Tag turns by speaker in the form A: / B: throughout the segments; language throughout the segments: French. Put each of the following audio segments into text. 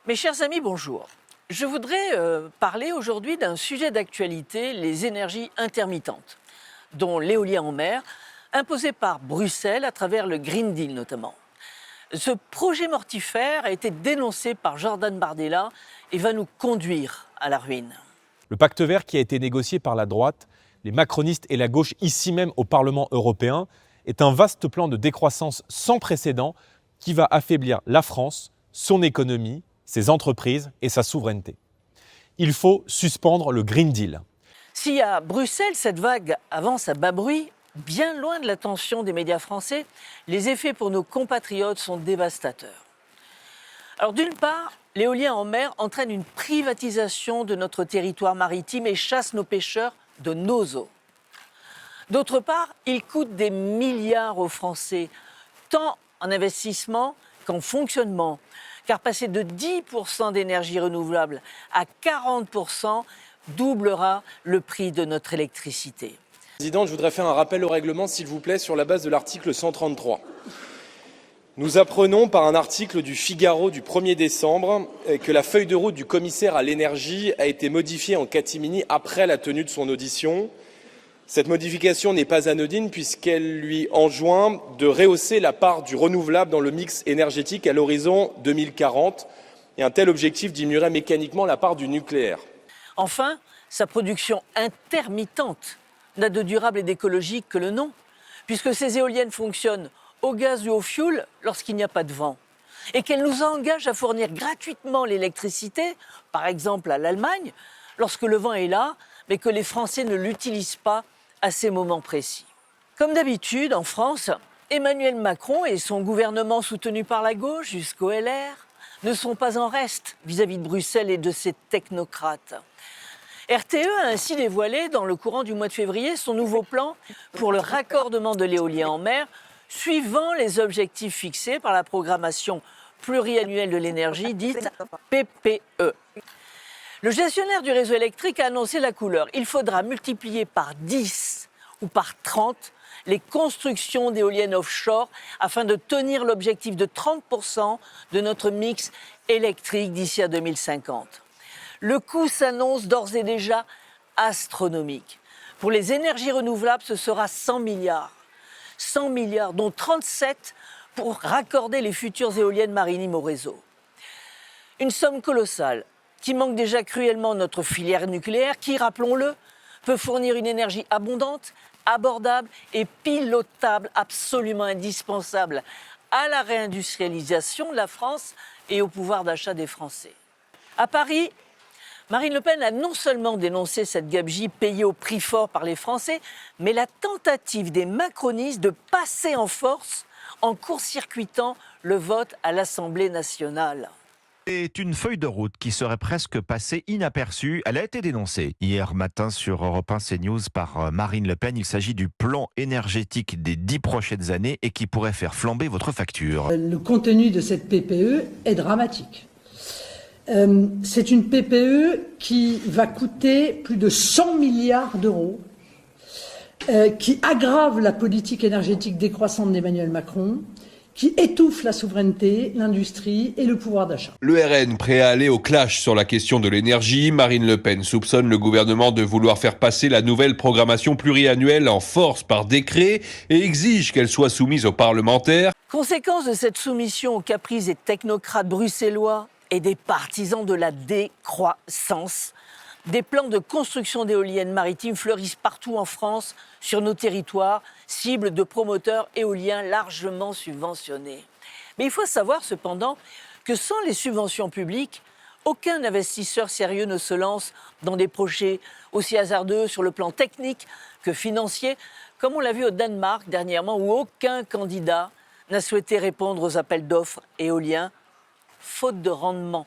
A: Mes chers amis, bonjour. Je voudrais parler aujourd'hui d'un sujet d'actualité, les énergies intermittentes, dont l'éolien en mer, imposé par Bruxelles à travers le Green Deal notamment. Ce projet mortifère a été dénoncé par Jordan Bardella et va nous conduire à la ruine.
B: Le pacte vert qui a été négocié par la droite, les macronistes et la gauche ici même au Parlement européen est un vaste plan de décroissance sans précédent qui va affaiblir la France, son économie, ses entreprises et sa souveraineté. Il faut suspendre le Green Deal.
A: Si à Bruxelles, cette vague avance à bas bruit, bien loin de l'attention des médias français, les effets pour nos compatriotes sont dévastateurs. Alors d'une part, l'éolien en mer entraîne une privatisation de notre territoire maritime et chasse nos pêcheurs de nos eaux. D'autre part, il coûte des milliards aux Français, tant en investissement qu'en fonctionnement, car passer de 10% d'énergie renouvelable à 40% doublera le prix de notre électricité.
C: Président, je voudrais faire un rappel au règlement, s'il vous plaît, sur la base de l'article 133. Nous apprenons par un article du Figaro du 1er décembre que la feuille de route du commissaire à l'énergie a été modifiée en catimini après la tenue de son audition. Cette modification n'est pas anodine puisqu'elle lui enjoint de rehausser la part du renouvelable dans le mix énergétique à l'horizon 2040. Et un tel objectif diminuerait mécaniquement la part du nucléaire.
A: Enfin, sa production intermittente n'a de durable et d'écologique que le nom, puisque ces éoliennes fonctionnent au gaz ou au fioul lorsqu'il n'y a pas de vent, et qu'elles nous engagent à fournir gratuitement l'électricité, par exemple à l'Allemagne, lorsque le vent est là, mais que les Français ne l'utilisent pas à ces moments précis. Comme d'habitude, en France, Emmanuel Macron et son gouvernement soutenu par la gauche jusqu'au LR ne sont pas en reste vis-à-vis de Bruxelles et de ses technocrates. RTE a ainsi dévoilé dans le courant du mois de février son nouveau plan pour le raccordement de l'éolien en mer, suivant les objectifs fixés par la programmation pluriannuelle de l'énergie, dite PPE. Le gestionnaire du réseau électrique a annoncé la couleur. Il faudra multiplier par 10 ou par 30 les constructions d'éoliennes offshore afin de tenir l'objectif de 30% de notre mix électrique d'ici à 2050. Le coût s'annonce d'ores et déjà astronomique. Pour les énergies renouvelables, ce sera 100 milliards. 100 milliards, dont 37 pour raccorder les futures éoliennes maritimes au réseau. Une somme colossale qui manque déjà cruellement notre filière nucléaire qui, rappelons-le, peut fournir une énergie abondante, abordable et pilotable, absolument indispensable à la réindustrialisation de la France et au pouvoir d'achat des Français. À Paris, Marine Le Pen a non seulement dénoncé cette gabegie payée au prix fort par les Français, mais la tentative des macronistes de passer en force en court-circuitant le vote à l'Assemblée nationale.
D: C'est une feuille de route qui serait presque passée inaperçue. Elle a été dénoncée hier matin sur Europe 1 CNews par Marine Le Pen. Il s'agit du plan énergétique des 10 prochaines années et qui pourrait faire flamber votre facture.
E: Le contenu de cette PPE est dramatique. C'est une PPE qui va coûter plus de 100 milliards d'euros, qui aggrave la politique énergétique décroissante d'Emmanuel Macron, qui étouffe la souveraineté, l'industrie et le pouvoir d'achat.
F: Le RN prêt à aller au clash sur la question de l'énergie, Marine Le Pen soupçonne le gouvernement de vouloir faire passer la nouvelle programmation pluriannuelle en force par décret et exige qu'elle soit soumise aux parlementaires.
A: Conséquence de cette soumission aux caprices des technocrates bruxellois et des partisans de la décroissance, des plans de construction d'éoliennes maritimes fleurissent partout en France, sur nos territoires, cibles de promoteurs éoliens largement subventionnés. Mais il faut savoir cependant que sans les subventions publiques, aucun investisseur sérieux ne se lance dans des projets aussi hasardeux sur le plan technique que financier, comme on l'a vu au Danemark dernièrement, où aucun candidat n'a souhaité répondre aux appels d'offres éoliens, faute de rendement.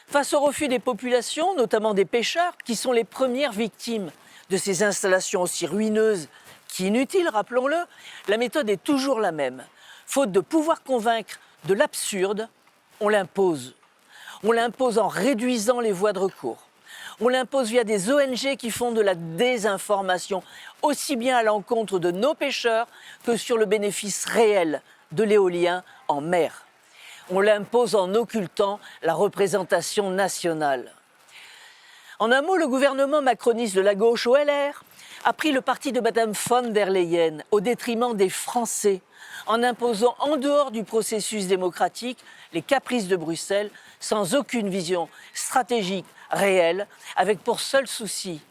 A: Face au refus des populations, notamment des pêcheurs, qui sont les premières victimes de ces installations aussi ruineuses qu'inutiles, rappelons-le, la méthode est toujours la même. Faute de pouvoir convaincre de l'absurde, on l'impose. On l'impose en réduisant les voies de recours. On l'impose via des ONG qui font de la désinformation, aussi bien à l'encontre de nos pêcheurs que sur le bénéfice réel de l'éolien en mer. On l'impose en occultant la représentation nationale. En un mot, le gouvernement macroniste de la gauche au LR a pris le parti de Mme von der Leyen au détriment des Français, en imposant en dehors du processus démocratique les caprices de Bruxelles sans aucune vision stratégique réelle, avec pour seul souci,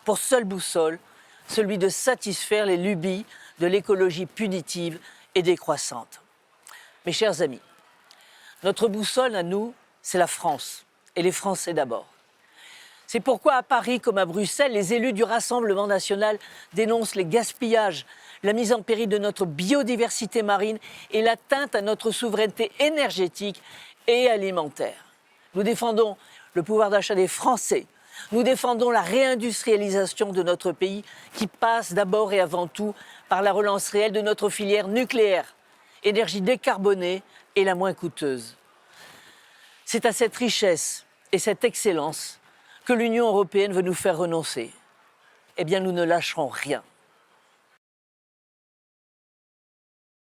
A: pour seule boussole, celui de satisfaire les lubies de l'écologie punitive et décroissante. Mes chers amis, notre boussole à nous, c'est la France, et les Français d'abord. C'est pourquoi à Paris comme à Bruxelles, les élus du Rassemblement national dénoncent les gaspillages, la mise en péril de notre biodiversité marine et l'atteinte à notre souveraineté énergétique et alimentaire. Nous défendons le pouvoir d'achat des Français. Nous défendons la réindustrialisation de notre pays qui passe d'abord et avant tout par la relance réelle de notre filière nucléaire, énergie décarbonée et la moins coûteuse. C'est à cette richesse et cette excellence que l'Union européenne veut nous faire renoncer. Eh bien, nous ne lâcherons rien.